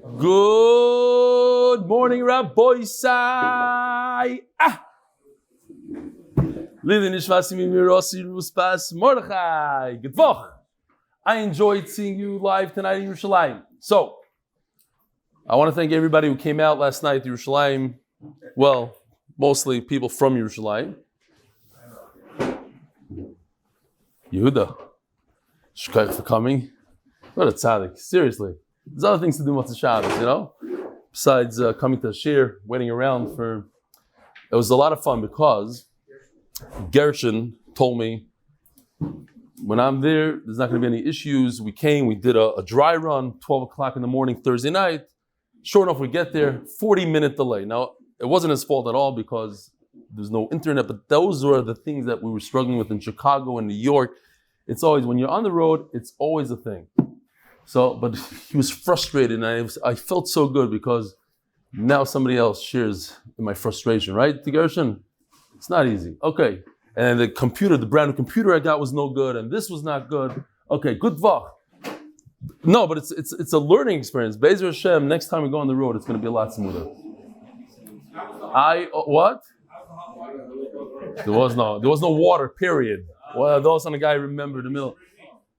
Good morning, Rabbi Sai. I enjoyed seeing you live tonight in Yerushalayim. So, I want to thank everybody who came out last night to Yerushalayim. Well, mostly people from Yerushalayim. Yehuda, shkayach for coming. What a tzaddik, seriously. There's other things to do Motzei Shabbos, you know? Besides coming to shiur, waiting around for... It was a lot of fun because Gershon told me, when I'm there, there's not going to be any issues. We came, we did a dry run, 12 o'clock in the morning, Thursday night. Sure enough, we get there, 40-minute delay. Now, it wasn't his fault at all because there's no internet, but those were the things that we were struggling with in Chicago and New York. It's always, when you're on the road, it's always a thing. So, but he was frustrated, and I felt so good because now somebody else shares in my frustration, right, Gershon? It's not easy. Okay. And the computer, the brand new computer I got was no good, and this was not good. Okay, good vach. No, but it's a learning experience. Be'ezer Hashem, next time we go on the road, it's going to be a lot smoother. What? There was no water, period. Well, those on the guy remembered the middle.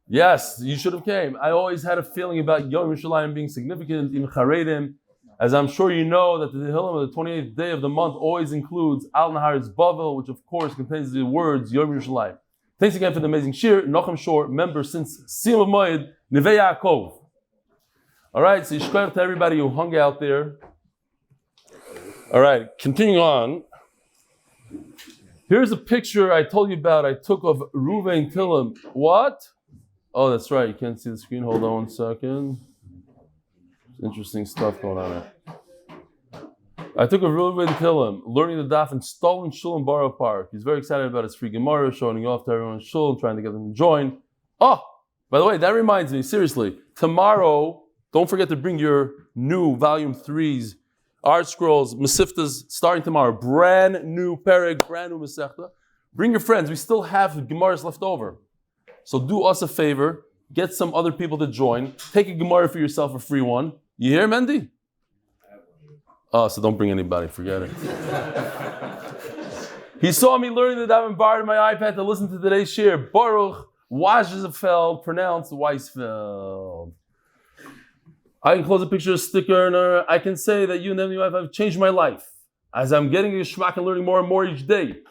Yes, you should have came. I always had a feeling about Yom Yerushalayim being significant in Charedim. As I'm sure you know that the Tehillim of the 28th day of the month always includes Al Nahar's Bavel, which of course contains the words Yom Yerushalayim. Thanks again for the amazing shiur. Nochem Shor, member since Siyum of Moed, Nevei Yaakov. All right, so yishkoyach to everybody who hung out there. All right, continuing on. Here's a picture I told you about I took of Ruvain Tillim. What? Oh, that's right. You can't see the screen. Hold on 1 second. Interesting stuff going on there. I took a Ruvain Tillim, learning the daf in Stolen Shul in Borough Park. He's very excited about his free Gemara, showing it off to everyone in Shul and trying to get them to join. Oh, by the way, that reminds me, seriously, tomorrow, don't forget to bring your new Volume 3's Art Scrolls, Mesiftas, starting tomorrow. Brand new Perek, brand new Masechta. Bring your friends. We still have Gemaras left over. So do us a favor. Get some other people to join. Take a Gemara for yourself, a free one. You hear, Mendy? Oh, so don't bring anybody. Forget it. He saw me learning the daf and borrowed my iPad to listen to today's shiur. Baruch Wajzefeld, pronounced Weisfeld. I can close a picture, a sticker, and I can say that you and your wife have changed my life. As I'm getting a shmak and learning more and more each day.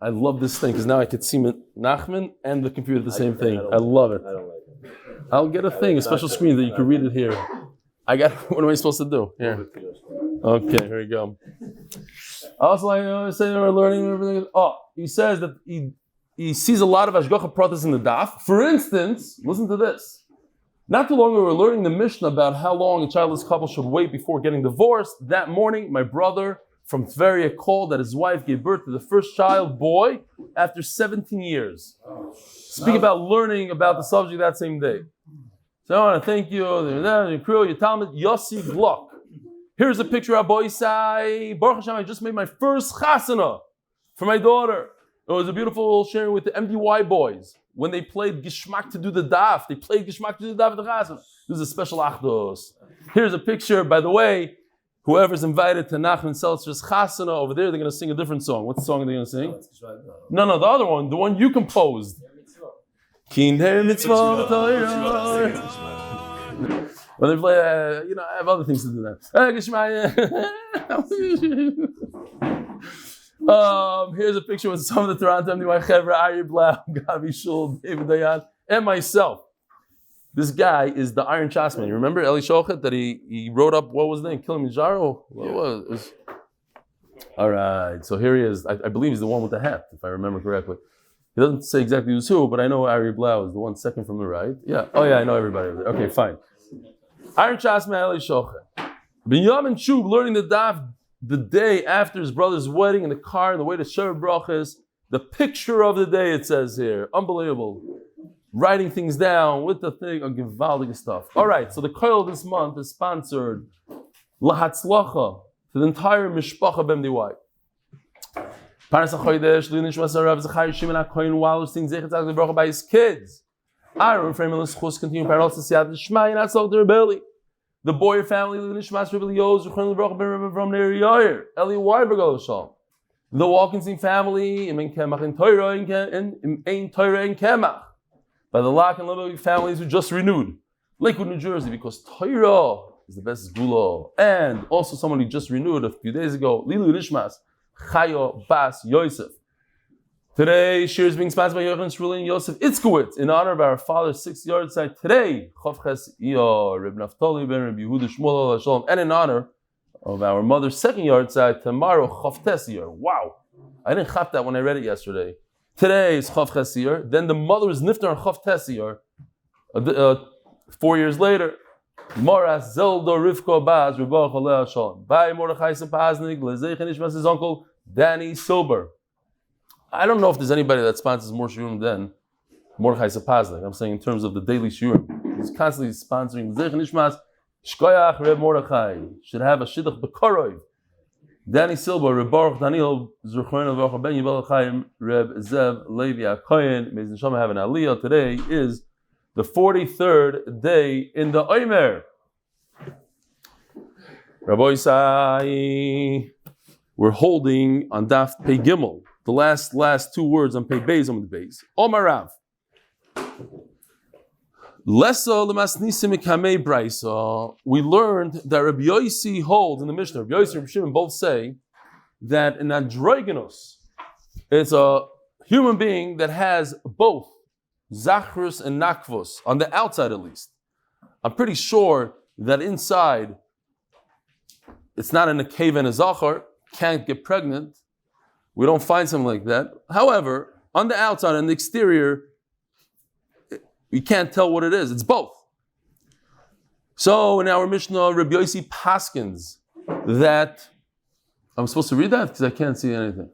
I love this thing because now I could see Nachman and the computer the same thing. I love it. I don't like it. I'll get a thing, a special screen that you can read it here. I got. What am I supposed to do? Here. Okay, here we go. Also, I say we're learning everything. Oh, he says that he sees a lot of Ashgacha pratas in the daf. For instance, listen to this. Not too long ago, we were learning the Mishnah about how long a childless couple should wait before getting divorced. That morning, my brother from Zchurya called that his wife gave birth to the first child, boy, after 17 years. Speak about learning about the subject that same day. So I want to thank you, your crew, your Talmud, Yossi Glock. Here's a picture of Boy Sai. Baruch Hashem, I just made my first chasana for my daughter. It was a beautiful sharing with the MDY boys. When they played Gishmak to do the daf, they played Gishmak to do the daf at the chasana. This is a special achdos. Here's a picture, by the way, whoever's invited to Nachman Seltzer's chasana over there, they're going to sing a different song. What song are they going to sing? No, the other one, the one you composed. Kinder mitzvah Torah. When they play, I have other things to do now. Here's a picture with some of the Torah MDY Chevra, Ari Blau, Gavi Shul, David Dayan, and myself. This guy is the Iron Chasman. You remember Eli Shochet that he wrote up, what was his name? Kilimanjaro? What was it? All right, so here he is. I believe he's the one with the hat, if I remember correctly. He doesn't say exactly who's who, but I know Ari Blau is the one second from the right. Yeah. Oh yeah, I know everybody. Okay, fine. Iron Chasman, Eli Shochet. Binyamin Shub learning the daf the day after his brother's wedding in the car on the way to Shevet Brachas. The picture of the day, it says here. Unbelievable. Writing things down with the thing of gewaldige stuff. All right, so the koil this month is sponsored hatzlacha to the entire mishpacha b'MDY. Parnasah chodesh l'nishmas harav Zechariah Shimon הכהן וואלערשטיין zechat tzaddik l'bracha by his kids. Ahron Fraiman Lzchus continue parnasah siyadta dishmaya not so their belly. the Boyer family, Eli Weinberg A. The Wolkenstein family, in Torah and Kemach. By the Lock and Lebovic families who just renewed. Lakewood, New Jersey, because Torah is the best segulah. And also someone who just renewed a few days ago, L'ilo Nishmas, Chayo Bas Yosef. Today, shiur is being sponsored by Yochanan, Sruly, and Yosef Itzkowitz in honor of our father's 6th yard side today, Chavches Iyar, Reb Naftali ben Reb Yehuda Shmuel Shalom, and in honor of our mother's 2nd yard side tomorrow, Chavtes Iyar. Wow, I didn't chap that when I read it yesterday. Today is Chavches Iyar. Then the mother is niftar on Chavtes Iyar. 4 years later, Moras Zelda Rivka Baz Rebach Aleh Shalom. By Mordechai Sapaznik, Lzchus Nishmas, his uncle Danny Silber. I don't know if there's anybody that sponsors more shiurim than Mordechai Sapaznik. I'm saying in terms of the daily shiurim. He's constantly sponsoring Lzchus Nishmas. Shkoyach Reb Mordechai should have a shidduch b'korov. Danny Silber, Reb Baruch Daniel Zruchron Ben Yibel Chaim Reb Zev Levi הכהן. May his neshama have an aliyah. Today is the 43rd day in the Omer. Rabbi Isai, we're holding on Daf Pei Gimel. The last 2 words on Pei Beis Amud Beis. Omar Rav. Lesa lemasnisim ikamei brayso. We learned that Rabbi Yossi holds in the Mishnah. Rabbi Yossi and Rabbi Shimon both say that an androgynos is a human being that has both zachrus and nakvos on the outside at least. I'm pretty sure that inside it's not in a cave and a zachar, can't get pregnant. We don't find something like that. However, on the outside and the exterior, we can't tell what it is. It's both. So in our Mishnah, Rabbi Yossi paskins that I'm supposed to read that because I can't see anything.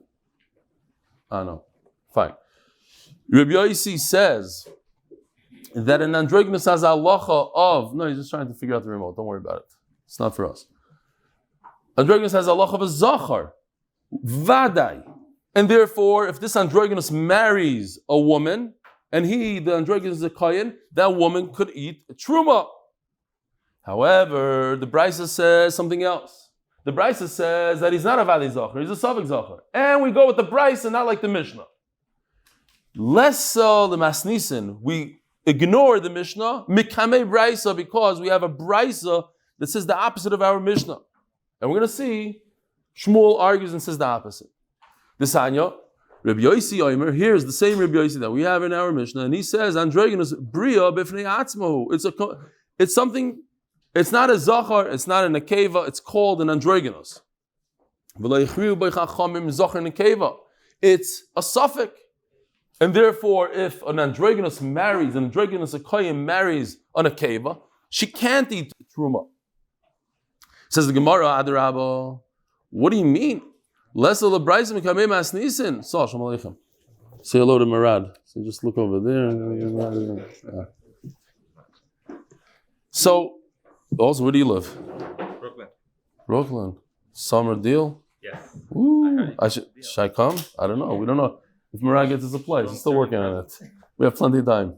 Oh no, fine. Rabbi Yossi says that an androgynous has a hatzlacha of. No, he's just trying to figure out the remote. Don't worry about it. It's not for us. Androgynous has a hatzlacha of a zachar. Vadai. And therefore, if this androgynous marries a woman, and the androgynous is a kohen, that woman could eat truma. However, the Brisa says something else. The Brisa says that he's not a Vadai Zachar, he's a Savik Zachar. And we go with the Brisa, not like the Mishnah. Less the Masnisin, we ignore the Mishnah, Mikamei Brisa, because we have a Brisa that says the opposite of our Mishnah. And we're going to see Shmuel argues and says the opposite. This Anya, Rabbi Yossi Omer, here's the same Rabbi Yossi that we have in our Mishnah, and he says, Androgynous bria b'fnei atzmo. It's something, it's not a zachar, it's not a nekeva, it's called an androgynous. It's a suffix. And therefore, if an androgynous marries, an androgynous akayim marries an nekeva, she can't eat truma. Says the Gemara, Adarabba, what do you mean? Less of the Bryson Mikamei Masnisin. So, Shalom Aleichem. Say hello to Marad. So just look over there. Yeah. So, also, where do you live? Brooklyn. Summer deal? Yes. Ooh. Should I come? I don't know. We don't know. If Marad gets us a place, he's still working on it. We have plenty of time.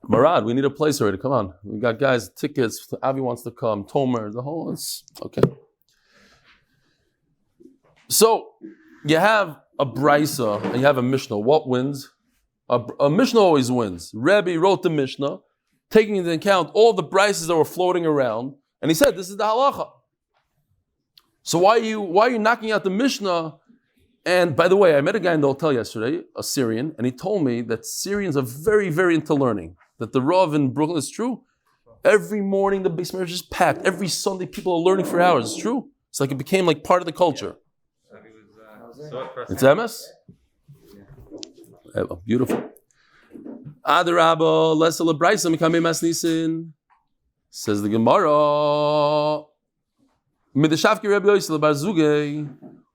Marad, we need a place already. Come on. We got guys, tickets. Avi wants to come. Tomer, the whole, it's okay. So, you have a Brisa and you have a Mishnah. What wins? A Mishnah always wins. Rebbe wrote the Mishnah, taking into account all the Brisas that were floating around, and he said, this is the halacha. So why are you knocking out the Mishnah? And by the way, I met a guy in the hotel yesterday, a Syrian, and he told me that Syrians are very, very into learning. That the Rav in Brooklyn is true. Every morning the basement is just packed. Every Sunday people are learning for hours. It's true. It's like it became like part of the culture. It's Emes? Yeah. Beautiful. Adarabba, lesa lebraisa mikamei masnisin. Says the Gemara. Midashafki Rabbi Yossi lebar zugei.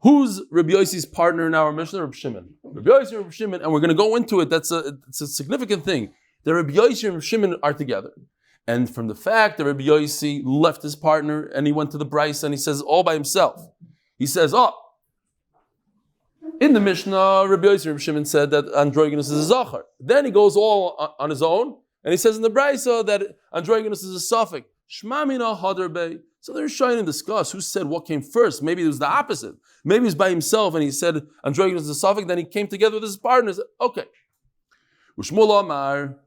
Who's Rabbi Yossi's partner in our Mishnah? Rabbi Shimon. Rabbi Yossi and Rabbi Shimon, and we're going to go into it. It's a significant thing. The Rabbi Yossi and Rabbi Shimon are together. And from the fact that Rabbi Yossi left his partner and he went to the Brisa and he says all by himself. He says, in the Mishnah, Rabbi Yossi and Rabbi Shimon said that androgynous is a zachar. Then he goes all on his own And he says in the brisa that androgynous is a suffix. Shmamina hadar bei. So they're trying to discuss who said what came first. Maybe it was the opposite. Maybe he was by himself and he said androgynous is a suffix. Then he came together with his partners. Okay. Shmuel Amar.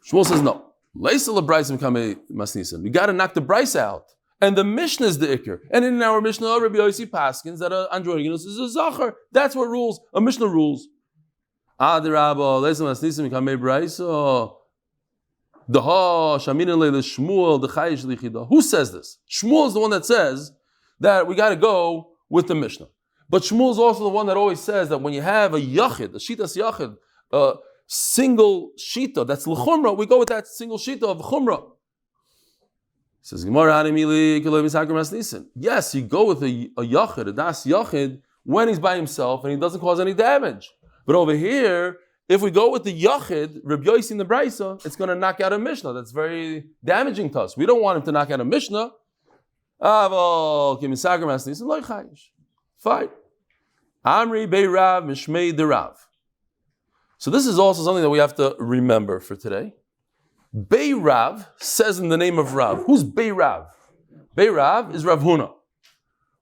Shmuel says no. Leisa lebraisim kame masnisim. You got to knock the brisa out. And the Mishnah is the ikr. And in our Mishnah, Rabbi Yossi paskins that androgynous is a zachar. That's what rules. A Mishnah rules. Adirabba leisa masnisim kame brisa. Who says this? Shmuel is the one that says that we got to go with the Mishnah. But Shmuel is also the one that always says that when you have a yachid, a shitas yachid, a single shita, that's l'chumra, we go with that single shita of chumra. He says, yes, you go with a yachid, a das yachid, when he's by himself and he doesn't cause any damage. But over here, if we go with the Yachid, Rabbi Yossi in the Brisa, it's going to knock out a Mishnah. That's very damaging to us. We don't want him to knock out a Mishnah. Fine. Amri Beirav Mishmei Derav. So this is also something that we have to remember for today. Beirav says in the name of Rav. Who's Beirav? Beirav is Rav Huna.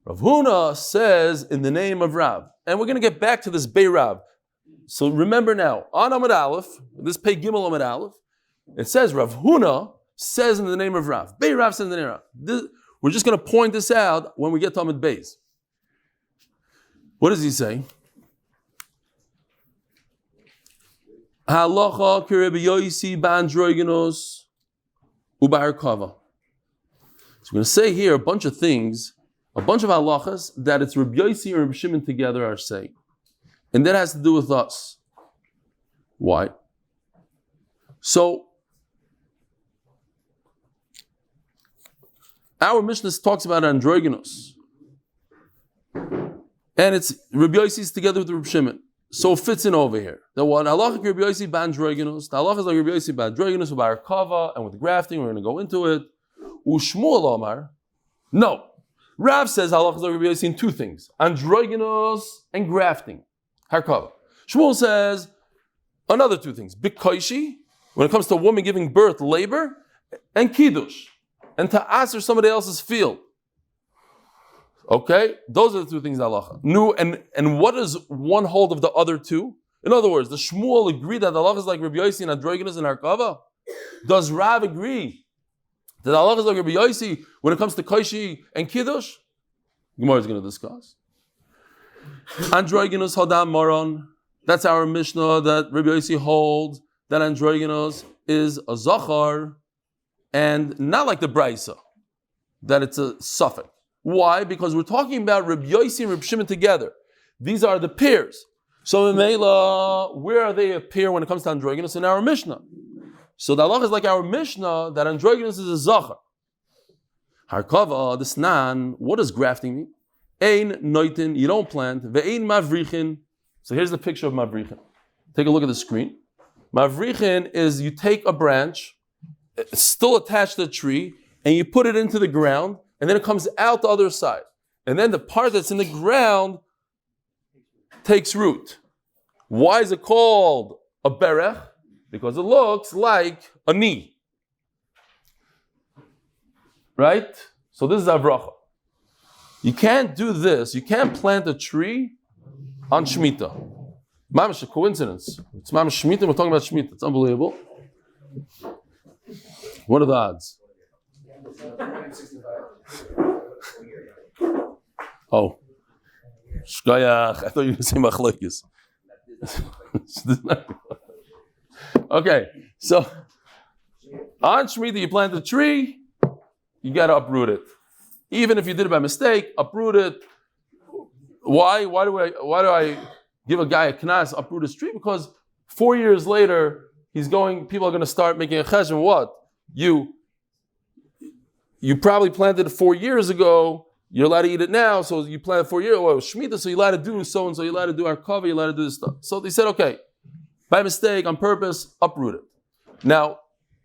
Rav Huna says in the name of Rav. And we're going to get back to this Beirav. So remember now, on Amud Aleph, this Pei Gimel Amud Aleph, it says Rav Huna says in the name of Rav. Bei Rav says in the name of Rav. We're just going to point this out when we get to Amud Beis. What does he say? Halacha k'Rebbi Yossi b'androgynos u'b'harkava. So we're going to say here a bunch of things, a bunch of halachas that it's Rabbi Yossi and Rabbi Shimon together are saying. And that has to do with us. Why? So, our Mishnah talks about androgynous. And it's Rabbi Yossi's together with Rabbi Shimon. So it fits in over here. The one, halacha Rabbi Yossi b'androgynous. The halacha is like Rabbi Yossi b'androgynous, with barakava, and with grafting. We're going to go into it. U'shmuel Omar. No. Rav says halacha is like Rabbi Yossi in two things. Androgynous and grafting. Harkava. Shmuel says another two things. Bikoishi, when it comes to a woman giving birth, labor, and kiddush, and to answer somebody else's field. Okay, those are the two things halacha. No, and what is one hold of the other two? In other words, does Shmuel agree that halacha is like Rabbi Yossi and androgynous and harkava? Does Rav agree that halacha is like Rabbi Yossi when it comes to koishi and kiddush? Gemara is going to discuss. Androgynous hadam moron. That's our Mishnah that Rabbi Yossi holds that androgynous is a zachar and not like the brisa, that it's a suffix. Why? Because we're talking about Rabbi Yossi and Rabbi Shimon together. These are the pairs. So in Mela, where are they a pair when it comes to androgynous? In our Mishnah. So the halacha is like our Mishnah that androgynous is a zachar. Harkava, the snan, what does grafting mean? Ein noitin, you don't plant. Ve'ein mavrichin. So here's the picture of mavrichin. Take a look at the screen. Mavrichin is you take a branch, it's still attached to the tree, and you put it into the ground, and then it comes out the other side. And then the part that's in the ground takes root. Why is it called a berech? Because it looks like a knee. Right? So this is avracha. You can't do this. You can't plant a tree on Shemitah. Mamash, a coincidence. It's Mamash Shemitah. We're talking about Shemitah. It's unbelievable. What are the odds? Oh. Shkayach. I thought you were going to say machlokes. Okay. So, on Shemitah, you plant a tree, you got to uproot it. Even if you did it by mistake, uproot it. Why? Why do I give a guy a knas, uproot his tree? Because 4 years later, people are going to start making a cheshbon. What? You probably planted it 4 years ago. You're allowed to eat it now, so you planted 4 years. Well, Shemitah, so you're allowed to do so and so. You're allowed to do our cover. You're allowed to do this stuff. So they said, okay, by mistake, on purpose, uproot it. Now,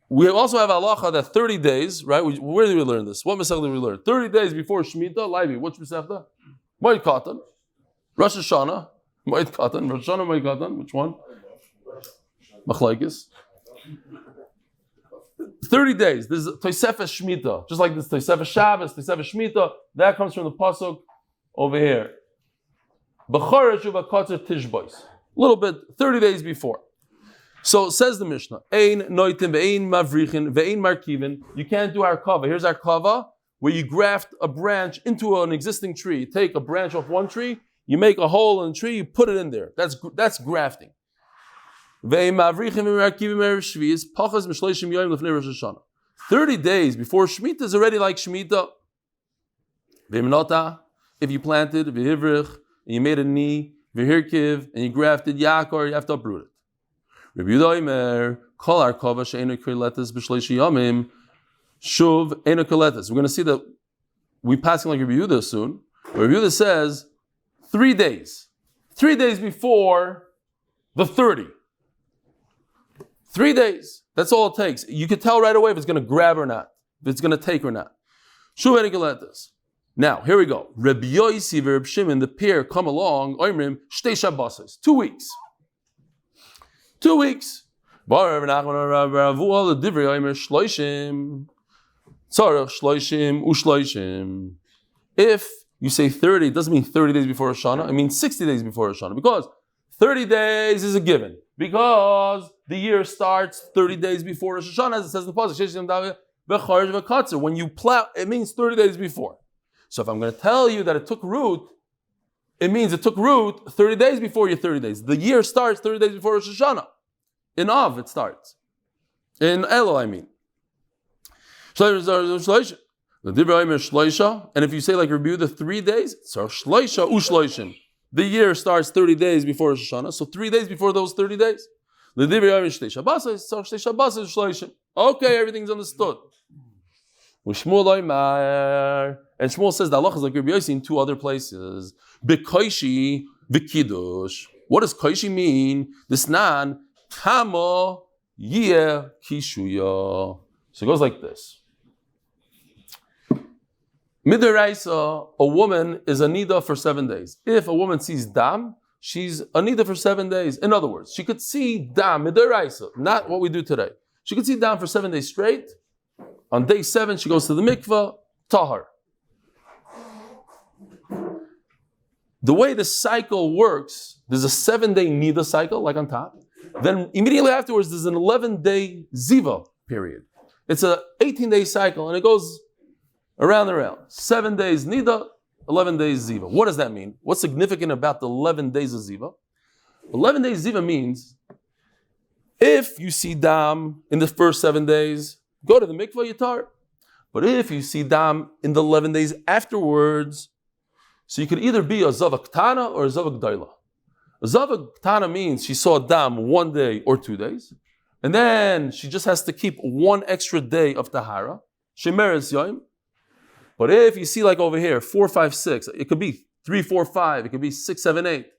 we also have halacha that 30 days, right? Where did we learn this? What masechta did we learn? 30 days before Shemitah, Levi, which masechta? Moed Katan. Rosh Hashanah, Moed Katan. Rosh Hashanah, Moed Katan. Which one? Machlokes. 30 days. This is Tosefes Shemitah. Just like this Tosefes Shabbos, Tosefes Shemitah. That comes from the Pasuk over here. B'choresh u'b'kotzer tishbois. A little bit, 30 days before. So says the Mishnah, Ein noitim ve'ein mavrichin ve'ein markivin. You can't do arkava. Here's arkava, where you graft a branch into an existing tree. You take a branch off one tree, you make a hole in the tree, you put it in there. That's grafting. Ve'ein mavrichin ve'ein markivin erev shvius pachas m'shleishim yoyim lefnei Rosh Hashanah. 30 days before Shemitah is already like Shemitah. Ve'imnota, if you planted, ve'ivrich, and you made a knee, ve'hirkiv, and you grafted yakor, you have to uproot it. Rabbi Yehuda Omer, kol arkava she'enu koletes b'shleishi yomim, shuv enu koletes. We're going to see that we passing like Rabbi Yehuda soon. Rabbi Yehuda says 3 days. 3 days before the 30. 3 days. That's all it takes. You can tell right away if it's going to grab or not, if it's going to take or not. Shuv enu koletes. Now, here we go. Rabbi Yosi and Rabbi Shimon, the pair come along, Oimrim, shtei Shabbosos, 2 weeks. 2 weeks. If you say 30, it doesn't mean 30 days before Rosh Hashanah, it means 60 days before Rosh Hashanah, because 30 days is a given, because the year starts 30 days before Rosh Hashanah, as it says in the Pasuk, when you plow, it means 30 days before. So if I'm going to tell you that it took root, it means it took root 30 days before your 30 days. The year starts 30 days before Rosh Hashanah. In Av it starts. In Elo, I mean. And if you say like Rabbi the 3 days, so shleisha ushleishim. The year starts 30 days before Rosh Hashanah, so 3 days before those 30 days. Okay, everything's understood. And Shmuel says the halacha is like Rabbi Yossi in 2 other places. Bekoishi v'kiddush. What does koishi mean? This nan kama yeh kishuya. So it goes like this. Midaraisa, a woman is a nida for 7 days. If a woman sees dam, she's a nida for 7 days. In other words, she could see dam midaraisa, not what we do today. She could see dam for 7 days straight. On day 7, she goes to the mikveh, tahar. The way the cycle works, there's a 7-day nida cycle, like on top. Then immediately afterwards, there's an 11-day ziva period. It's an 18-day cycle, and it goes around and around. 7 days nida, 11 days ziva. What does that mean? What's significant about the 11 days of ziva? 11 days ziva means if you see dam in the first 7 days, go to the mikveh yatar. But if you see dam in the 11 days afterwards, so you could either be a zava ktana or a zava gdaila. A zava ktana means she saw dam 1 day or 2 days, and then she just has to keep 1 extra day of tahara, shemeres yoim. But if you see like over here, 4, 5, 6, it could be 3, 4, 5, it could be 6, 7, 8.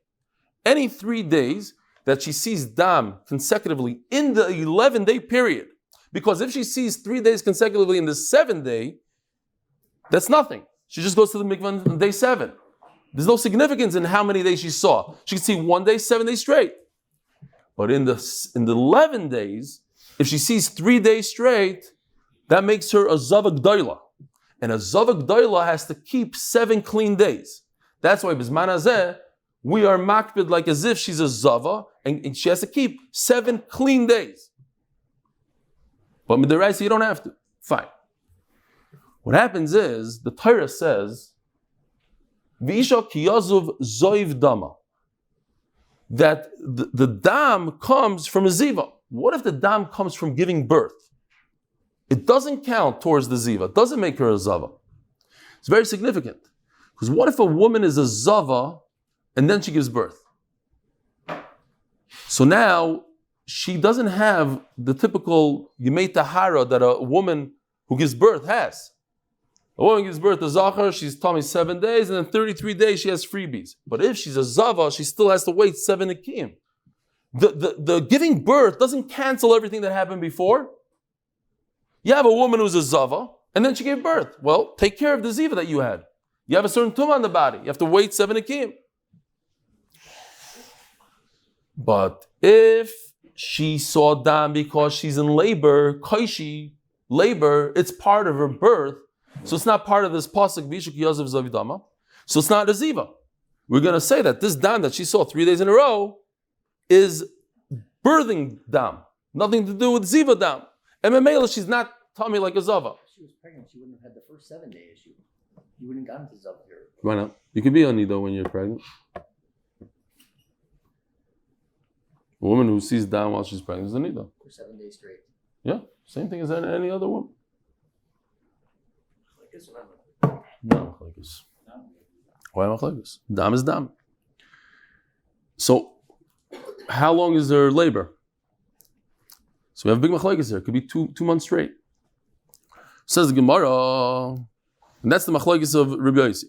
Any 3 days that she sees dam consecutively in the 11-day period, because if she sees 3 days consecutively in the 7th day, that's nothing. She just goes to the mikvah on day 7. There's no significance in how many days she saw. She can see 1 day, 7 days straight. But in the 11 days, if she sees 3 days straight, that makes her a zava gdaila. And a zava gdaila has to keep 7 clean days. That's why bizman hazeh, we are makbid like as if she's a zava, and she has to keep 7 clean days. But midaraisa, you don't have to. Fine. What happens is, the Torah says, V'isha kiyazuv zoiv dama, that the dam comes from a ziva. What if the dam comes from giving birth? It doesn't count towards the ziva. It doesn't make her a zava. It's very significant. Because what if a woman is a zava and then she gives birth? So now, she doesn't have the typical yemei tahara that a woman who gives birth has. A woman gives birth to zachar, she's tummy 7 days, and then 33 days she has freebies. But if she's a zava, she still has to wait 7 nikim. The giving birth doesn't cancel everything that happened before. You have a woman who's a zava, and then she gave birth. Well, take care of the ziva that you had. You have a certain tumah on the body. You have to wait 7 nikim. But if she saw dam because she's in labor, koishi, labor, it's part of her birth, so it's not part of this pasuk, Vishuk Yosef Zavidama, so it's not a ziva. We're going to say that this dam that she saw 3 days in a row is birthing dam, nothing to do with ziva dam. And Memela, she's not tummy like a zava. If she was pregnant, she wouldn't have had the first 7 day issue. You wouldn't have gotten to zava here. Why not? You could be on nido when you're pregnant. A woman who sees dam while she's pregnant is a nido. For 7 days straight. Yeah, same thing as any other woman. Like No, like this. Why not like this? Dam is dam. So, how long is their labor? So we have big machlokes here. It could be two months straight. Says the Gemara, and that's the machlokes of Rabbi Yossi.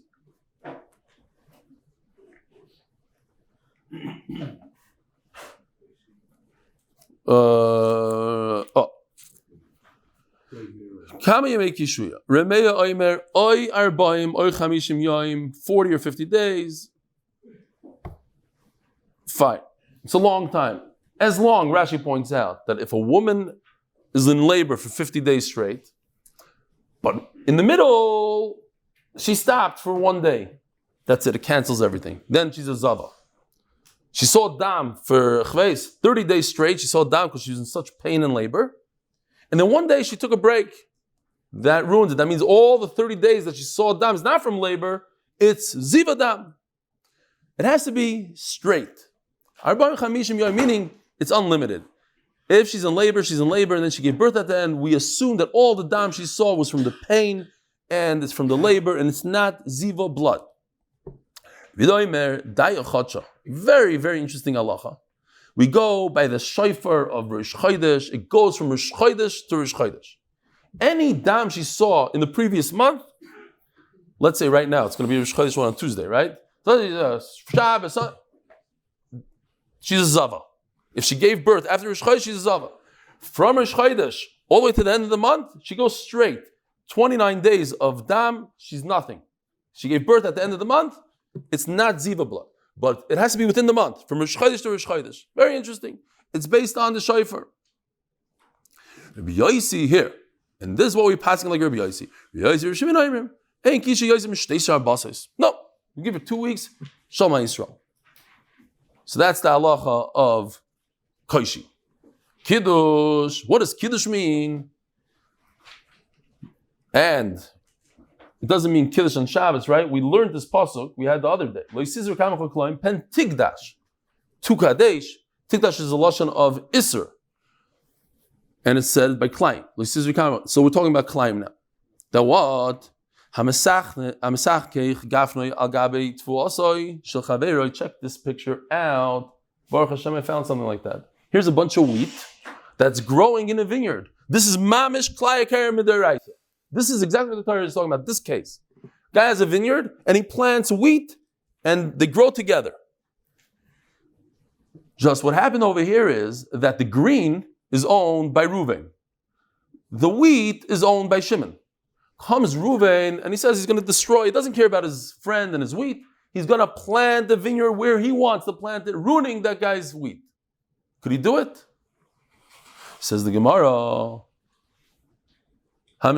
Kama yemei kishuya. Remeya oimer oy arbaim oy chamishim yoim 40 or 50 days. Fine. It's a long time. As long, Rashi points out, that if a woman is in labor for 50 days straight, but in the middle, she stopped for 1 day. That's it cancels everything. Then she's a zava. She saw dam for 30 days straight. She saw dam because she was in such pain and labor. And then 1 day she took a break. That ruins it. That means all the 30 days that she saw dam is not from labor, it's ziva dam. It has to be straight. Meaning it's unlimited. If she's in labor, and then she gave birth at the end, we assume that all the dam she saw was from the pain, and it's from the labor, and it's not ziva blood. Very, very interesting halacha. We go by the shofar of Rosh Chodesh. It goes from Rosh Chodesh to Rosh Chodesh. Any dam she saw in the previous month, let's say right now, it's going to be Rosh Chodesh on Tuesday, right? She's a zava. If she gave birth after Rosh Chodesh, she's a zava. From Rosh Chodesh all the way to the end of the month, she goes straight. 29 days of dam, she's nothing. She gave birth at the end of the month, it's not ziva blood. But it has to be within the month, from Rosh Chodesh to Rosh Chodesh. Very interesting. It's based on the shofar. Rabbi Yossi here, and this is what we're passing like Rabbi Yossi. Rabbi Yossi, no, we give it 2 weeks, Shema Yisrael. So that's the halacha of Koishi. Kiddush, what does Kiddush mean? And it doesn't mean Kiddush on Shabbos, right? We learned this pasuk, we had the other day. Pen Tigdash. Tu Kadesh. Tigdash is a lashon of Isser. And it's said by Klaim. So we're talking about Klaim now. That what? Check this picture out. Baruch Hashem, I found something like that. Here's a bunch of wheat that's growing in a vineyard. This is mamish klaya midaraisa. This is exactly what the Torah is talking about. This case, guy has a vineyard and he plants wheat, and they grow together. Just what happened over here is that the green is owned by Reuven. The wheat is owned by Shimon. Comes Reuven and he says he's going to destroy. He doesn't care about his friend and his wheat. He's going to plant the vineyard where he wants to plant it, ruining that guy's wheat. Could he do it? Says the Gemara. Right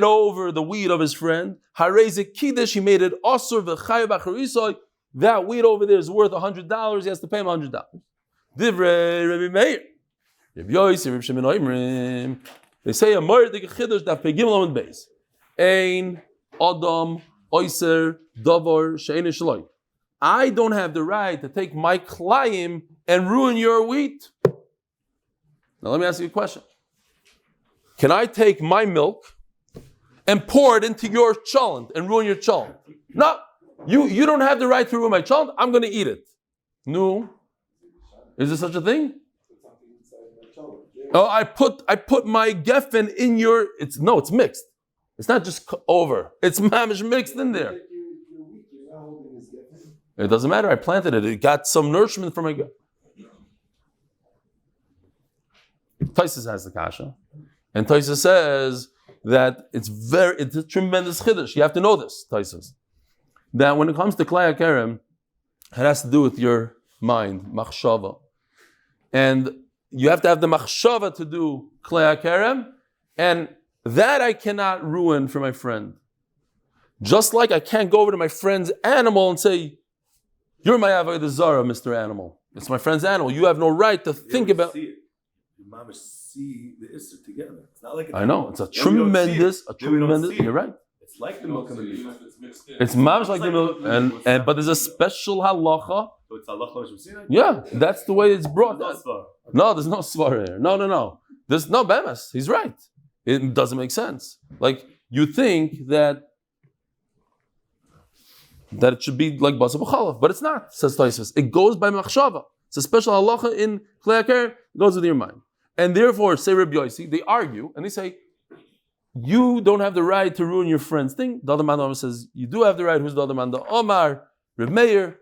over the wheat of his friend. He made it asur. That wheat over there is worth $100. He has to pay him $100. Divrei Rabbi Meir. Rabbi Yosef, Rabbi Shimon Oimrim. They say a murder chiddush Daf Yomi Amud Beis. Ein Adam Oiser Davar She'ein Shloi. I don't have the right to take my klayim and ruin your wheat. Now let me ask you a question. Can I take my milk and pour it into your cholent and ruin your cholent? No, you don't have the right to ruin my cholent. I'm going to eat it. No. Is there such a thing? Oh, I put my geffen in your. It's mixed. It's not just over. It's mamish mixed in there. It doesn't matter. I planted it. It got some nourishment from my geffen. Taisus has the kasha, and Taisus says that it's a tremendous chiddush. You have to know this, Taisus, that when it comes to klei hakerem, it has to do with your mind, machshava. And you have to have the machshava to do klei hakerem, and that I cannot ruin for my friend. Just like I can't go over to my friend's animal and say, you're my avodah zara, Mr. Animal. It's my friend's animal. You have no right to think about. See it. Your mama see the issur together. It's not like I know. It's a tremendous. You're right. It's like the milk and the meat. It's mamish like the milk, and but there's a special halacha. So it's halacha. Yeah, that's the way it's brought. No, there's no svara here. No. There's no bemes. He's right. It doesn't make sense. Like you think that it should be like basa b'chalav, but it's not. Says Tosfos. It goes by machshava. It's a special halacha in klei hakerem. It goes with your mind, and therefore, say Rabbi Yossi, they argue and they say, you don't have the right to ruin your friend's thing. The other man says, you do have the right. Who's the other man? The Omar, Reb Meir,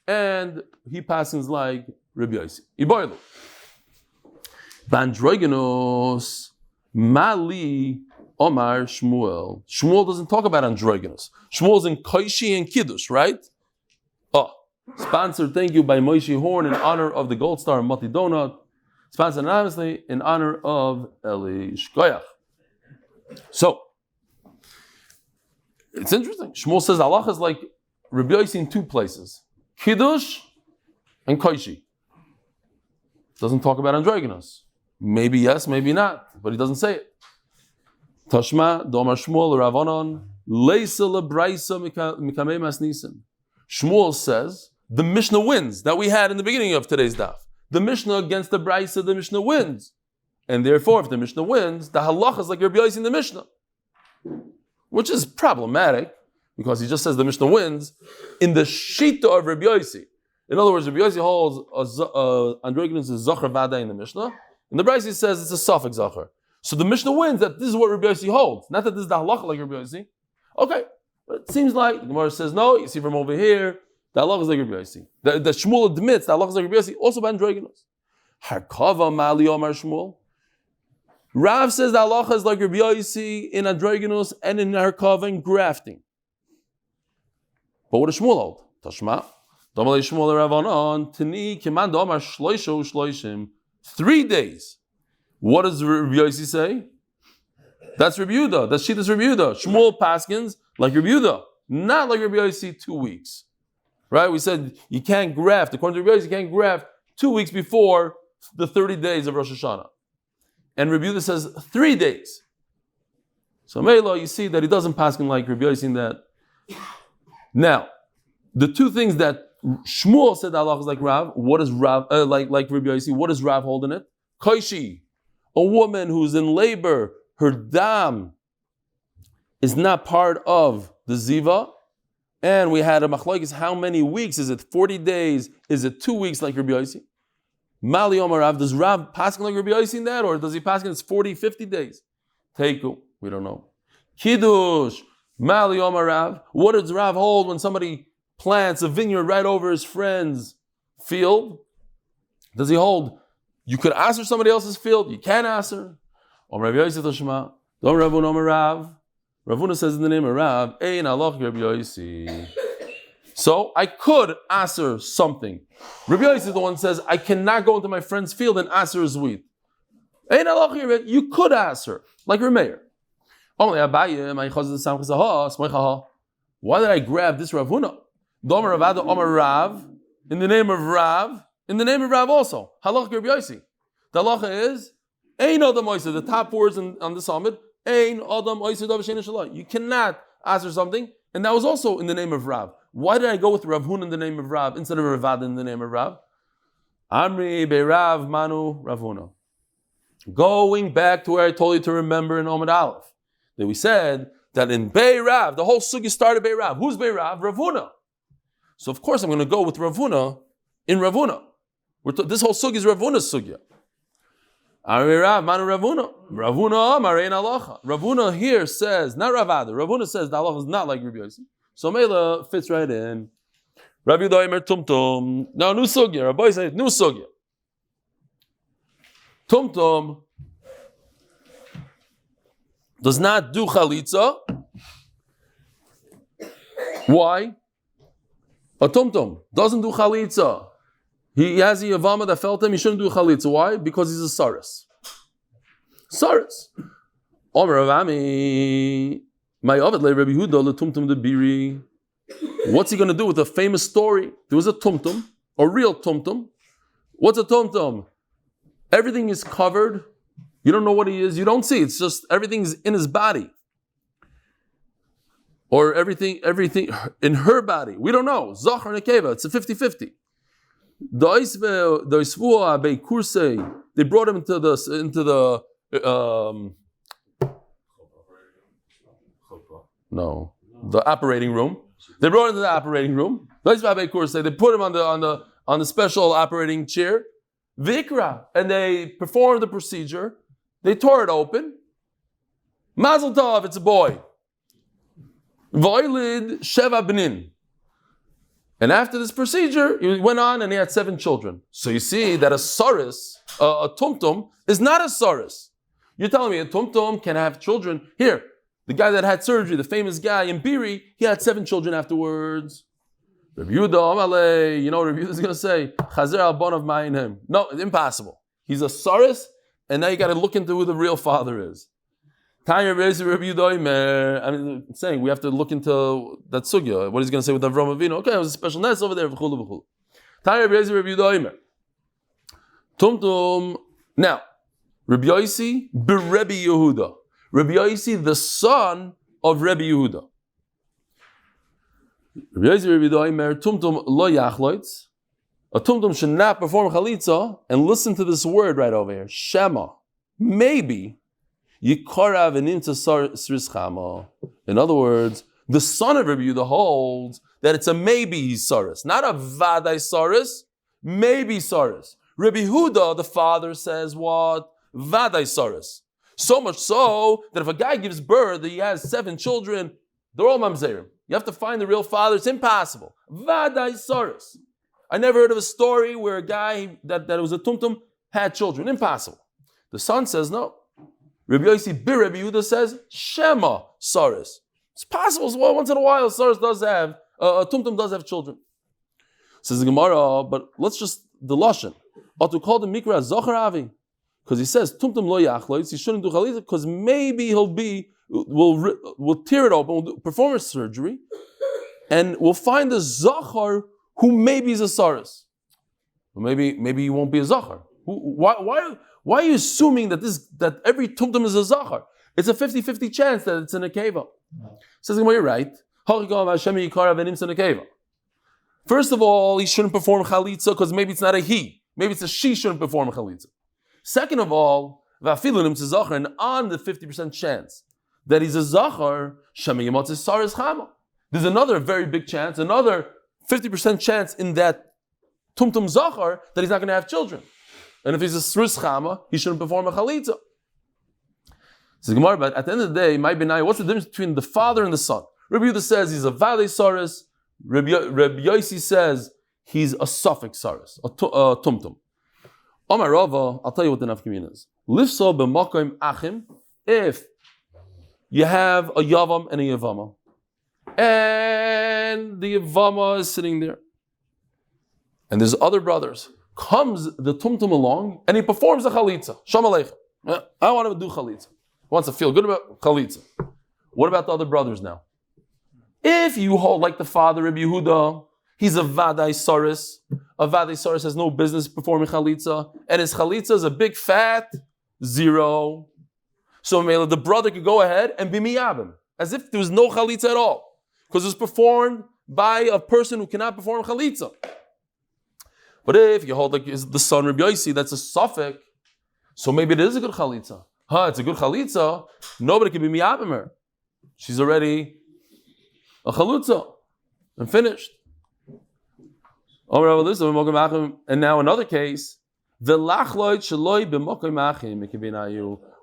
and he passes like Rabbi Yossi. Iboilu. Bandrogenos, Mali, Omar, Shmuel. Shmuel doesn't talk about androgynous. Shmuel's in Koishi and Kiddush, right? Sponsored, thank you, by Moshe Horn in honor of the Gold Star and Mati Donut. Sponsored anonymously in honor of Eli Shkoyach. So, it's interesting. Shmuel says halacha is like Rabbi Yossi in two places. Kiddush and Koishi. Doesn't talk about androgynous. Maybe yes, maybe not, but he doesn't say it. Tashma, Domar Shmuel, Ravonon, Leisa lebraisa mikamei masnisin. Shmuel says, the Mishnah wins that we had in the beginning of today's daf. The Mishnah against the Braisa, the Mishnah wins. And therefore, if the Mishnah wins, the halacha is like Rabbi Yossi in the Mishnah. Which is problematic, because he just says the Mishnah wins in the shita of Rabbi Yossi. In other words, Rabbi Yossi holds androgynous is zachar vada in the Mishnah, and the Braisa says it's a suffix zachar. So the Mishnah wins that this is what Rabbi Yossi holds, not that this is the halacha like Rabbi Yossi. Okay, but it seems like the Gemara says no. You see from over here, the halacha is like Rabbi Yossi. The Shmuel admits the halacha is like Rabbi Yossi, also by androgynous. Harkava mali omar Shmuel. Rav says the halacha is like Rabbi Yossi in androgynous and in harkava and grafting. But what does Shmuel hold? Tashma. 3 days. What does Rabbi Yossi say? That's Rabbi Yehuda. That's Shittas Rabbi Yehuda. Shmuel paskins like Rabbi Yehuda, not like Rabbi Yossi 2 weeks. Right? We said you can't graft. According to Rabbi Yossi, you can't graft 2 weeks before the 30 days of Rosh Hashanah. And Rabbi Yehuda says 3 days. So Melo, you see that he doesn't paskin like Rabbi Yossi in that. Now, the two things that Shmuel said Allah is like Rav. What is Rav like Rabbi Yossi? What does Rav hold in it? Koishi, a woman who's in labor, her dam is not part of the ziva, and we had a machlokes. How many weeks is it? 40 days? Is it 2 weeks like Rabbi Yossi? Mali Omar Rav, does Rav paskin like Rabbi Yossi in that, or does he paskin it's 40, 50 days? Teiku, we don't know. Kiddush, Mali Omar Rav. What does Rav hold when somebody plants a vineyard right over his friend's field? Does he hold you could answer somebody else's field, you can't answer? Rabbi Yossi Toshma, don't Ravuna Omar Rav. Ravuna says in the name of Rav, Ein Aloch Rabbi Yossi. So I could answer something. Rabbi Yossi is the one who says, I cannot go into my friend's field and answer his wheat. Ein Aloch, you could answer, like your mayor. Why did I grab this Ravuna? Domer Ravada Omar Rav, in the name of Rav also. Halach Rabbi Yossi. The halacha is, Ein Adam Oiseh, the top words on the summit, Ein Adam Oiseh Dav Shein Shalai. You cannot answer something, and that was also in the name of Rav. Why did I go with Ravhun in the name of Rav instead of Ravada in the name of Rav? Amri Beirav Manu Ravuna. Going back to where I told you to remember in Amud Aleph, that we said that in Beirav, the whole sugya started Beirav. Who's Beirav? Ravuna. So of course I'm going to go with Ravuna in Ravuna. This whole sugya is Ravuna's sugya. Ravuna here says, not Ravada. Ravuna says the halacha is not like Rabbi Yossi. So Mela fits right in. Rabbi Yehuda Tumtum. Now new sugya. Rabbi says new sugya. Tumtum does not do chalitza. Why? A tumtum doesn't do chalitza. He has a Yevama that felt him, he shouldn't do chalitza. Why? Because he's a saris. Saris. Omer Avami, my Ovid le Rabbi Huda le tumtum de biri. What's he going to do with a famous story? There was a tumtum, a real tumtum. What's a tumtum? Everything is covered. You don't know what he is. You don't see. It's just everything's in his body. Or everything in her body. We don't know. Zachar nekeva. It's a 50-50. They brought him into the operating room. They brought him to the operating room. They put him on the special operating chair. Vikra, and they performed the procedure. They tore it open. Mazel tov, it's a boy. Voilid sheva benin. And after this procedure, he went on and he had 7 children. So you see that a saris, a tumtum, is not a saris. You're telling me a tumtum can have children? Here, the guy that had surgery, the famous guy in Biri, he had 7 children afterwards. Rabbi Yehuda Amale, you know what Rabbi Yehuda is going to say? Chazer al bon of ma'anim. No, it's impossible. He's a saris, and now you got to look into who the real father is. Tanya Rabbi Yehuda, I'm saying we have to look into that sugya. What he's going to say with Avraham Avinu? Okay, it was a special nest over there. Tanya Rabbi Yehuda, Tumtum. Now, Rabbi Yosi, Rabbi Yehuda. Rabbi Yosi, the son of Rabbi Yehuda. Rabbi Yehuda, Tumtum lo yachloitz. A tumtum should not perform chalitza, and listen to this word right over here. Shema. Maybe. Yikorav v'nimtza sris chama. In other words, the son of Rabbi Yehuda holds that it's a maybe saris, not a vaday saris, maybe saris. Rabbi Yehuda, the father, says what? Vaday saris. So much so that if a guy gives birth, he has 7 children, they're all mamzerim. You have to find the real father. It's impossible. Vaday saris. I never heard of a story where a guy that was a tumtum had children. Impossible. The son says no. Rabbi Yosi bir Rabbi Yehuda says Shema saris. It's possible. So once in a while, saris does have a tumtum does have children. Says the Gemara, but let's just the lashon. To call the mikra zachar because he says tumtum lo yachloitz. He shouldn't do chalitza because maybe we'll tear it open, we'll perform a surgery, and we'll find a zachar who maybe is a saris. Maybe he won't be a zachar. Why are you assuming that every tumtum is a zachar? It's a 50-50 chance that it's in a keva. Says, well, you're right. First of all, he shouldn't perform chalitza because maybe it's not a he. Maybe it's a she shouldn't perform chalitza. Second of all, and on the 50% chance that he's a zachar, there's another very big chance, another 50% chance in that tumtum zachar that he's not going to have children. And if he's a sris chama, he shouldn't perform a chalitza. Says Gemara, but at the end of the day, my benai, what's the difference between the father and the son? Rabbi Yehuda says he's a valley saris. Rabbi Yosi says he's a suffix saris, a tumtum. Omar Rava, I'll tell you what the nafkamin is. Lifso b'makom achim, if you have a yavam and a yevama, and the yevama is sitting there, and there's other brothers, comes the tumtum along, and he performs the chalitza. Shalom aleichem. I want to do chalitza. He wants to feel good about chalitza. What about the other brothers now? If you hold like the father, Rabbi Yehuda, he's a vaday saris. A vaday saris has no business performing chalitza, and his chalitza is a big fat 0. So the brother could go ahead and be miyabim, as if there was no chalitza at all, because it was performed by a person who cannot perform chalitza. But if you hold like the son Rabbi Yosi, that's a suffix, so maybe it is a good chalitza. It's a good chalitza. Nobody can be miyabim her. She's already a chalutza and finished. And now another case.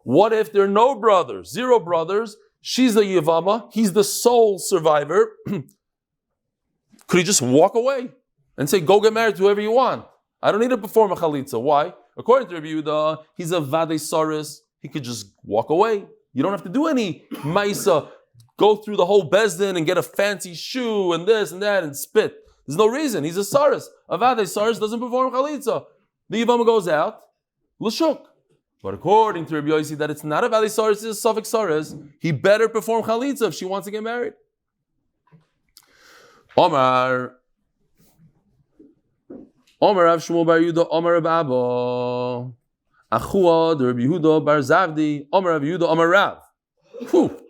What if there are no brothers, 0 brothers? She's the Yevama, he's the sole survivor. Could he just walk away and say, go get married to whoever you want? I don't need to perform a chalitza. Why? According to Rabbi Yehuda, he's a vadei saris. He could just walk away. You don't have to do any maisa, go through the whole bezdin and get a fancy shoe and this and that and spit. There's no reason. He's a saris. Avadei saris doesn't perform chalitza. The Yevamos goes out, l'shuk. But according to Rabbi Yossi, that it's not a valley saris, it's a suffix saris, he better perform chalitza if she wants to get married. Omar Rav Shmuel bar Yehuda, Omar Rab Abba, Achua, the Rabbi Yehuda bar Zavdi, Omar Rav Yehuda, Omar Rav. Whew.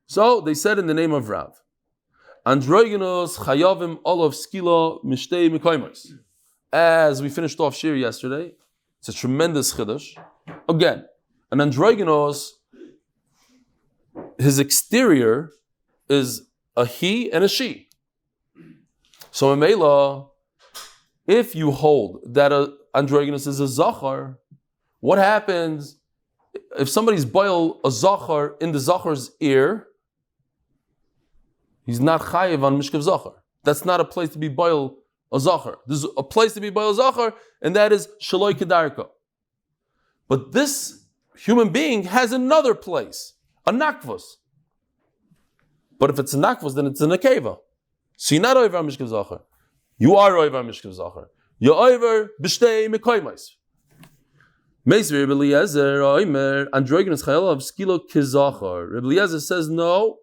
So they said in the name of Rav, Androgynos chayavim olav skila mishtei mikoimos. As we finished off shiur yesterday, it's a tremendous chiddush. Again, an androgynos, his exterior is a he and a she. So in Mela, if you hold that an androgynous is a zachar, what happens if somebody's boil a zachar in the zachar's ear? He's not chayiv on mishkav zachar. That's not a place to be boil a zachar. There's a place to be boil a zachar, and that is shaloi kedarka. But this human being has another place, a nakvos. But if it's a nakvos, then it's a nekeva. So you're not over on mishkav zachar. You are over on mishkav zachar. You're over b'shtei mekoymos. Meisver Rebbe Eliezer Oimer androgynous chayelav skilo kizachar. Rebbe Eliezer says no.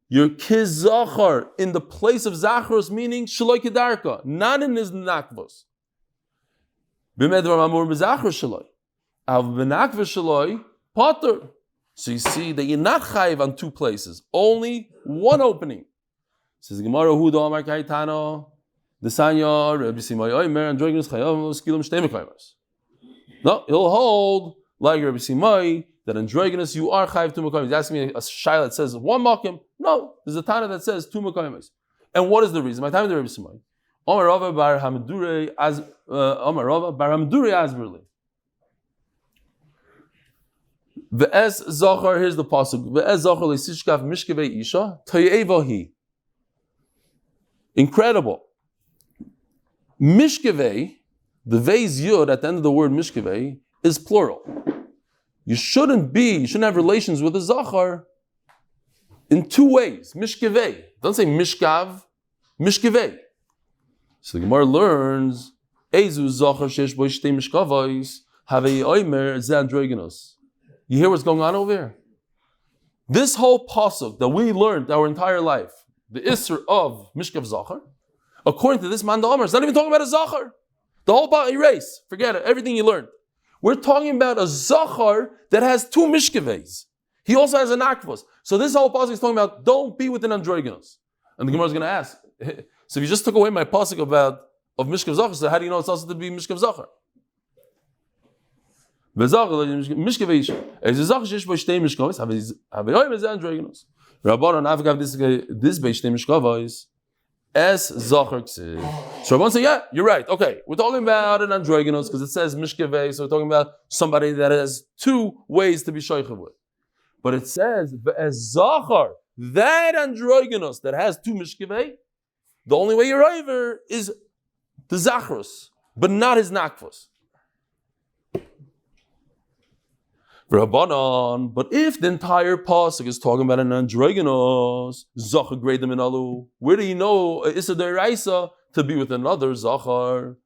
You're kizachar in the place of zacharos, meaning shaloi kedarka, not in his nakvos. B'medvar amur b'zachar shaloi. Av b'nakvos shaloi potter. So you see that you're not chayiv on two places, only one opening. Says Gemara, Huda Amar Kaitano, the Sanya, Rabbi Simai Oimer, androgynous chayav skilum shtei mekoymos. No, he'll hold like Rabbi Simai that androgynous you are chayiv two mekoymos. He's asking me a shayla that says one makom. No, there's a Tana that says two mekoymos. And what is the reason? My time to Rabbi Simai. Omar Rava bar Hamdurei as Asberli. Ve'ez zachar, here's the pasuk. Ve'ez zachar le'sishkav mishkevei isha toyevahi. Incredible. Mishkevei, the vei's yud at the end of the word mishkevei is plural. You shouldn't have relations with a zachar in two ways. Mishkevei. Don't say mishkav, mishkevei. So the Gemara learns, Ezu zachar shesh bo shtei mishkavos, havei oimer ze androgynos. You hear what's going on over here? This whole pasuk that we learned our entire life, the Isser of Mishkav Zachar, according to this man, the Omer, it's not even talking about a Zachar. The whole part, erase, forget it, everything you learned. We're talking about a Zachar that has two Mishkaves. He also has an Akvos. So this whole pasuk is talking about don't be with an androgynous. And the Gemara is going to ask, so if you just took away my pasuk of Mishkav Zachar, so how do you know it's also to be Mishkav Zachar? Mishkevei isha. Ez zach shesh bo shtei mishkavos, have yoyim ze androgynous. Rabbanon avgav this be shtei mishkavos es zachar ksiv. So Rabbanon say, yeah, you're right. Okay, we're talking about an androgynous because it says mishkevei, so we're talking about somebody that has two ways to be shoychev with. But it says es zachar, that androgynous that has two mishkevei, the only way you're over is the zacharus, but not his nakvos. But if the entire pasuk is talking about an androgynous, zachar greidim in alu, where do you know Issa Deiraisa to be with another zachar?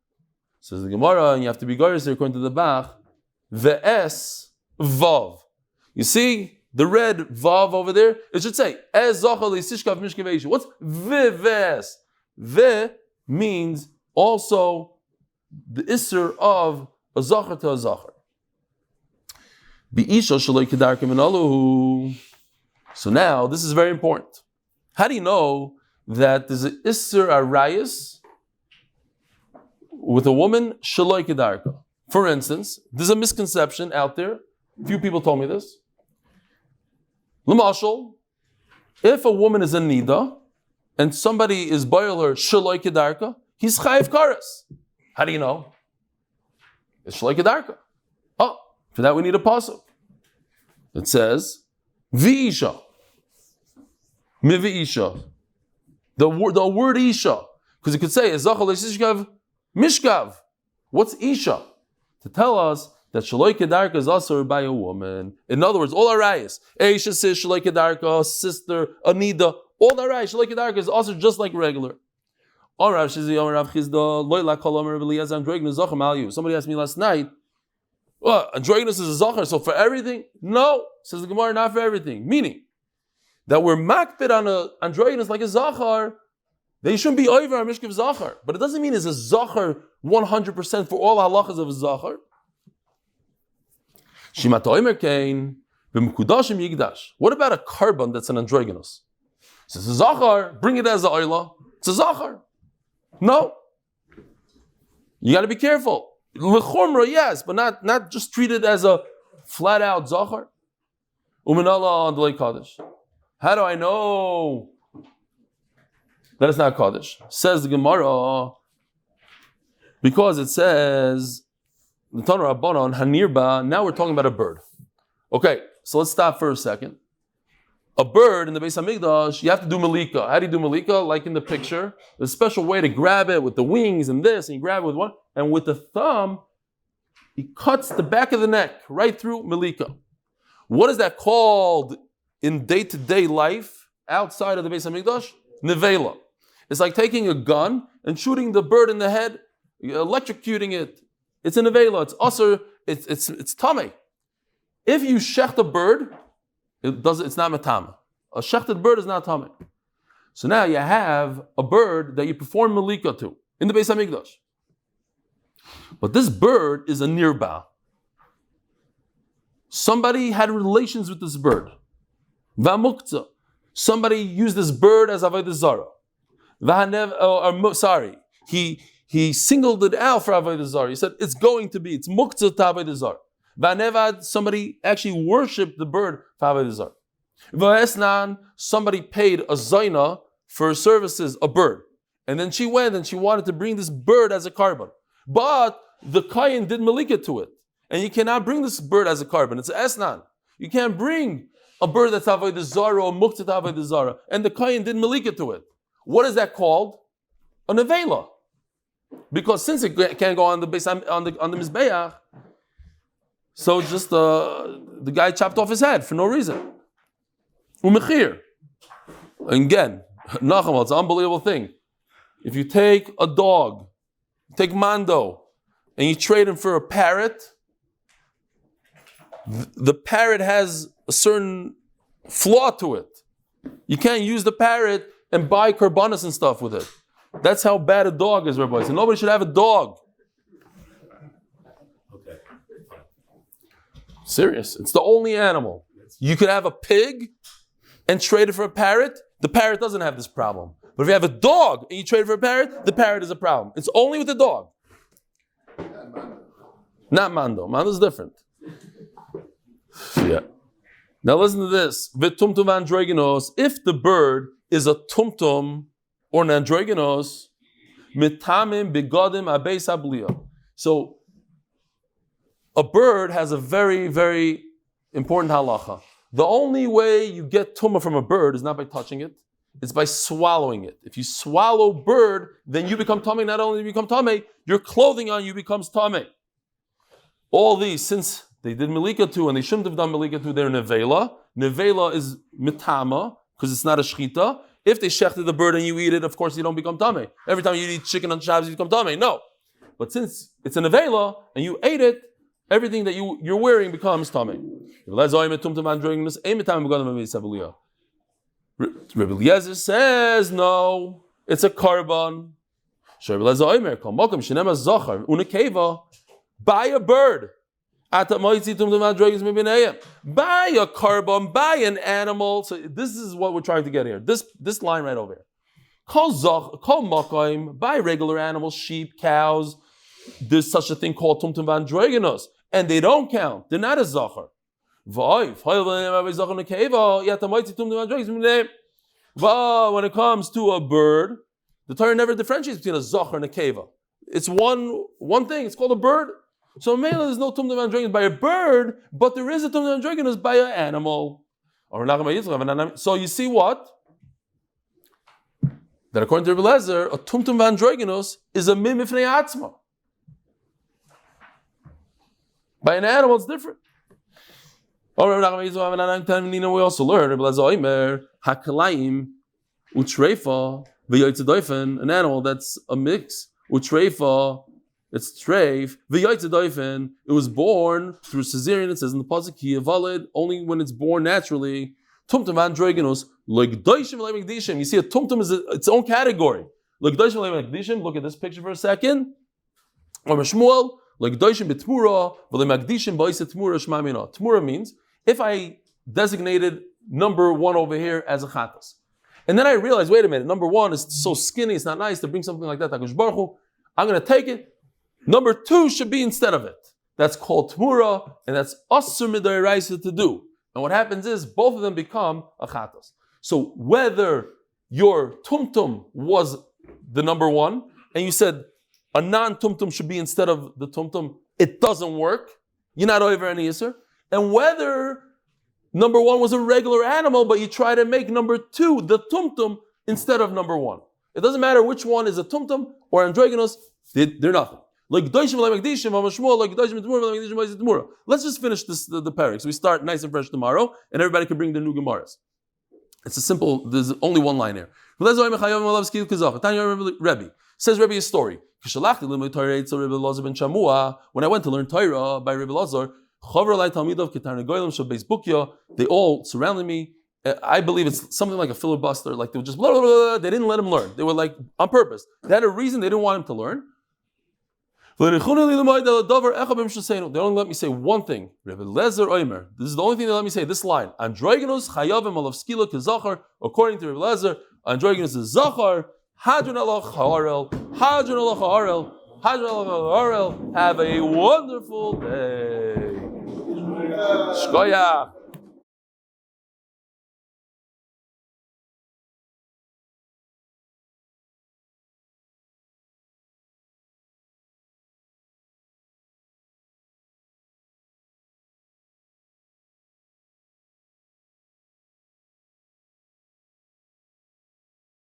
Says the Gemara, and you have to be goyers here according to the Bach. Ve'es vav. You see the red vav over there? It should say es zachar le'sishkav mishkevei. What's ve'es? Ve means also the Isser of a zachar to a zachar. So now, this is very important. How do you know that there's an Isser Arayas with a woman Shaloi Kedarka? For instance, there's a misconception out there. Few people told me this. L'mashal, if a woman is a Nida and somebody is boil her Shaloi Kedarka, he's Chayiv Karas. How do you know? It's Shaloi Kedarka. For that we need a pasuk. It says, V'isha. Mi'v'isha. The word Isha. Because you could say, Ezachal Le'shishkav Mishkav. What's Isha? To tell us that Shaloi Kedarka is also by a woman. In other words, all arayas. Eisha says Shaloi Kedarka, sister, Anida, all arayas. Shaloi Kedarka is also just like regular. Somebody asked me last night, well, androgynous is a zachar, so for everything? No, says the Gemara, not for everything. Meaning that we're makbid on a androgynous like a zachar, they shouldn't be over on mishkav zachar. But it doesn't mean it's a zachar 100% for all halachas of a zachar. What about a carbon that's an androgynous? Says a zachar, bring it as a oila. It's a zachar. No. You got to be careful. L'chumra, yes, but not just treat it as a flat out zachar. Uminallah on the lake Kaddish. How do I know that it's not Kaddish? Says the Gemara, because it says the Tanur Rabbanon Hanirba. Now we're talking about a bird. Okay, so let's stop for a second. A bird in the Beis Hamikdash, you have to do malika. How do you do malika? Like in the picture, there's a special way to grab it with the wings and this, and you grab it with one, and with the thumb, he cuts the back of the neck right through malika. What is that called in day-to-day life outside of the Beis Hamikdash? Nevela. It's like taking a gun and shooting the bird in the head, electrocuting it. It's a nevela. It's usher. It's tameh. If you shecht a bird, it's not matama. A shechted bird is not tameh. So now you have a bird that you perform malika to in the Beis Hamikdash. But this bird is a nirba. Somebody had relations with this bird. V'amuktzah. Somebody used this bird as avodah zarah. He singled it out for avodah zarah. He said it's going to be. It's muktzah to avodah zarah. V'anevad. Somebody actually worshipped the bird for avodah zarah. V'esnan. Somebody paid a zayna for her services, a bird, and then she went and she wanted to bring this bird as a carbon, but the kahén did malika to it. And you cannot bring this bird as a carbon. It's an esnan. You can't bring a bird that's avodah zarah or muktzah to avodah zarah, and the kahén did malika to it. What is that called? A nevela. Because since it can't go on the mizbeach, so just the guy chopped off his head for no reason. Umechir. Again, Nachama, it's an unbelievable thing. If you take a dog, take Mando, and you trade him for a parrot, the parrot has a certain flaw to it. You can't use the parrot and buy karbanas and stuff with it. That's how bad a dog is, Rabbi. So nobody should have a dog. Okay. Serious. It's the only animal. You could have a pig and trade it for a parrot. The parrot doesn't have this problem. But if you have a dog and you trade it for a parrot, the parrot is a problem. It's only with the dog. Not Mando. Mando's different. Yeah. Now listen to this. V'tumtum androgynos. If the bird is a tumtum or an androgynos, mitamim begodim abeis habliya. So a bird has a very, very important halacha. The only way you get tumah from a bird is not by touching it. It's by swallowing it. If you swallow bird, then you become tameh. Not only do you become tameh, your clothing on you becomes tameh. All these, since they did malika to and they shouldn't have done malika to, they're nevela. Nevela is mitama, because it's not a shchita. If they shechted the bird and you eat it, of course you don't become tameh. Every time you eat chicken on Shabbos, you become tameh. No. But since it's a nevela and you ate it, everything that you're wearing becomes tameh. Rabbi Eliezer says, no, it's a carbon. Buy a bird. Buy a carbon, buy an animal. So this is what we're trying to get here. This line right over here. Buy regular animals, sheep, cows. There's such a thing called tumtum vandrogenos. And they don't count. They're not a zachar. When it comes to a bird, the Torah never differentiates between a zachar and a keva. It's one thing. It's called a bird. So mainly there's no tumtum androgenos by a bird, but there is a tumtum androgenos by an animal. So you see what? That according to Rabbi Eliezer, a tumtum androgenos is a mim ifnei atzma. By an animal, it's different. We also learn Hakalaim utreifa V'yoytzedoifen, an animal that's a mix. Utreifa, it's treif. V'yoytzedoifen, it was born through cesarean. It says in the pasuk, valid only when it's born naturally. Tumtum androgynos, like doishim le'mekdishim. You see, a tumtum is its own category. Like doishim le'mekdishim. Look at this picture for a second. Or Shmuel, like doishim betmura, v'le'mekdishim ba'isa tmura shmamina. Tmura means if I designated number 1 over here as a chatas. And then I realized, wait a minute, number 1 is so skinny, it's not nice to bring something like that. I'm going to take it. Number 2 should be instead of it. That's called tmura, and that's asur mid'oraisa to do. And what happens is, both of them become a chatas. So whether your tumtum was the number 1, and you said a non-tumtum should be instead of the tumtum, it doesn't work. You're not over any yisur. And whether number 1 was a regular animal, but you try to make number 2 the tumtum instead of number 1. It doesn't matter which one is a tumtum or androgynous, they're nothing. Let's just finish the parak. So we start nice and fresh tomorrow, and everybody can bring their new Gemaras. It's a simple, there's only one line here. Rebbe says Rebbe a story. When I went to learn Torah by Rebbe Lazar, they all surrounded me. I believe it's something like a filibuster, like they were just blah, blah, blah, blah. They didn't let him learn. They were like on purpose. They had a reason they didn't want him to learn. They only let me say one thing. This is the only thing they let me say, this line. Androgynous chayavim alav skila kezachar. According to Rebbe Lezer, androgynous is zachar. Hadran alach ha'arel. Hadran alach ha'arel. Hadran alach ha'arel. Have a wonderful day. Shkoyach.